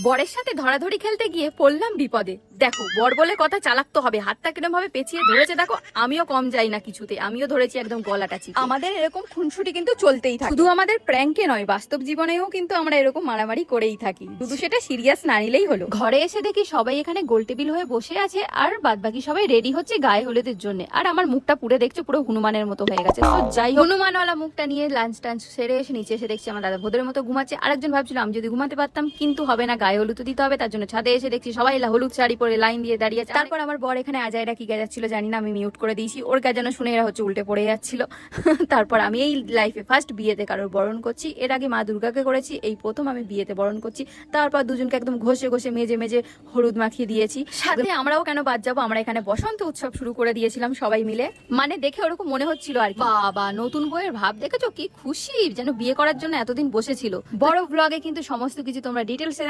বরের সাথে ধরাধরি খেলতে গিয়ে পড়লাম বিপদে। দেখো বর বলে কথা, চালাক তো হবে। হাতটা কিরম ভাবে পেঁচিয়ে ধরেছে দেখো, আমিও কম যাই না কিছুতে, আমিও ধরেছি একদম গলাটা চিপে। আমাদের এরকম খুনসুটি কিন্তু চলতেই থাকে, শুধু আমাদের প্র্যাঙ্কে নয়, বাস্তব জীবনেও কিন্তু আমরা এরকম মারামারি করেই থাকি, শুধু সেটা সিরিয়াস না নিলেই হলো। ঘরে এসে দেখি সবাই এখানে গোল টেবিল হয়ে বসে আছে, আর বাদ বাকি সবাই রেডি হচ্ছে গায়ে হলুদের জন্য। আর আমার মুখটা পুরো দেখছো পুরো হনুমানের মতো হয়ে গেছে। তো যাই হনুমানওয়ালা মুখটা নিয়ে লাঞ্চ টাঞ্চ সেরে এসে নিচে এসে দেখছি আমার দাদা ভোদের মতো ঘুমাচ্ছে। আরেকজন ভাবছিল আমি যদি ঘুমাতে পারতাম, কিন্তু হবে না, গায়ে হলুদ দিতে হবে। তার জন্য ছাদে এসে দেখছি সবাই হলুদ শাড়ি পরে লাইন দিয়ে দাঁড়িয়ে আছে। তারপর আমার বর এখানে আজাইরা কি গাজাচ্ছিল জানি না, আমি মিউট করে দিয়েছি। ওর গাজানো শুনে এরা হচ্ছে উল্টে পড়ে যাচ্ছিল। তারপর আমি এই লাইফে ফার্স্ট বিয়েতে কারোর বরণ করছি। এর আগে মা দুর্গাকে করেছি, এই প্রথম আমি বিয়েতে বরণ করছি। তারপর দুজনকে একদম ঘষে ঘষে মেজে মেজে হলুদ মাখিয়ে দিয়েছি। সাথে আমরাও কেন বাদ যাবো, আমরা এখানে বসন্ত উৎসব শুরু করে দিয়েছিলাম সবাই মিলে। মানে দেখে ওরকম মনে হচ্ছিল আর কি। বাবা নতুন বইয়ের ভাব দেখেছো, কি খুশি, যেন বিয়ে করার জন্য এতদিন বসেছিল। বড় ব্লগে কিন্তু সমস্ত কিছু তোমরা ডিটেলসে